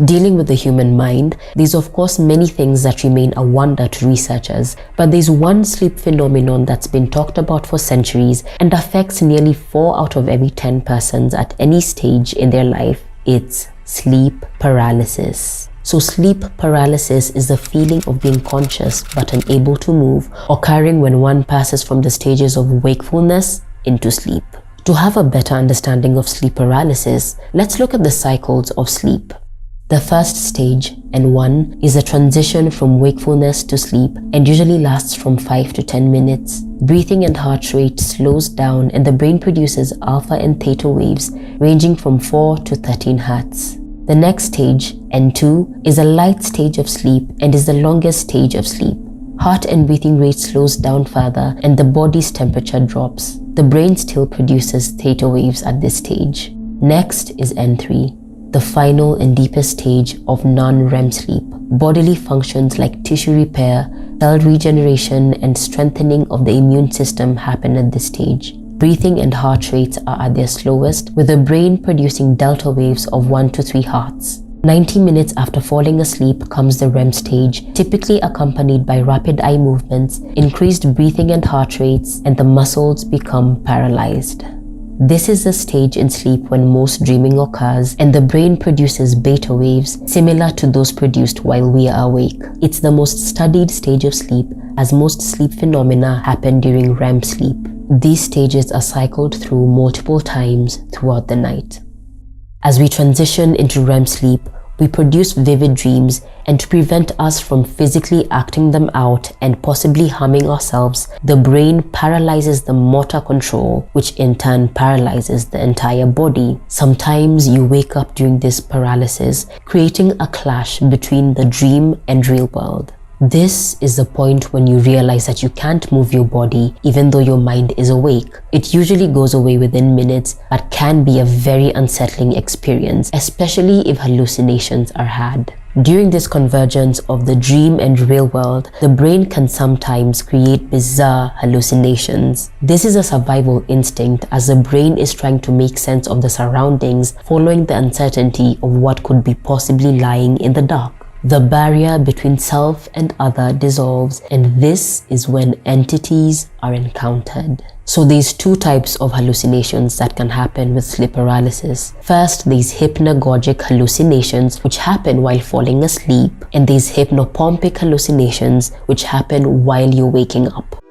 Dealing with the human mind, there's of course many things that remain a wonder to researchers, but there's one sleep phenomenon that's been talked about for centuries and affects nearly 4 out of every 10 persons at any stage in their life. It's sleep paralysis. So sleep paralysis is the feeling of being conscious but unable to move, occurring when one passes from the stages of wakefulness into sleep. To have a better understanding of sleep paralysis, let's look at the cycles of sleep. The first stage, N1, is a transition from wakefulness to sleep and usually lasts from 5 to 10 minutes. Breathing and heart rate slows down and the brain produces alpha and theta waves ranging from 4 to 13 Hz. The next stage, N2, is a light stage of sleep and is the longest stage of sleep. Heart and breathing rate slows down further and the body's temperature drops. The brain still produces theta waves at this stage. Next is N3. The final and deepest stage of non-REM sleep. Bodily functions like tissue repair, cell regeneration, and strengthening of the immune system happen at this stage. Breathing and heart rates are at their slowest, with the brain producing delta waves of 1 to 3 Hz. 90 minutes after falling asleep comes the REM stage, typically accompanied by rapid eye movements, increased breathing and heart rates, and the muscles become paralyzed. This is the stage in sleep when most dreaming occurs and the brain produces beta waves similar to those produced while we are awake. It's the most studied stage of sleep as most sleep phenomena happen during REM sleep. These stages are cycled through multiple times throughout the night. As we transition into REM sleep, we produce vivid dreams, and to prevent us from physically acting them out and possibly harming ourselves, the brain paralyzes the motor control, which in turn paralyzes the entire body. Sometimes you wake up during this paralysis, creating a clash between the dream and real world. This is the point when you realize that you can't move your body even though your mind is awake. It usually goes away within minutes, but can be a very unsettling experience, especially if hallucinations are had. During this convergence of the dream and real world, the brain can sometimes create bizarre hallucinations. This is a survival instinct as the brain is trying to make sense of the surroundings following the uncertainty of what could be possibly lying in the dark. The barrier between self and other dissolves, and this is when entities are encountered. So there's 2 types of hallucinations that can happen with sleep paralysis. First, there's hypnagogic hallucinations which happen while falling asleep, and there's hypnopompic hallucinations which happen while you're waking up.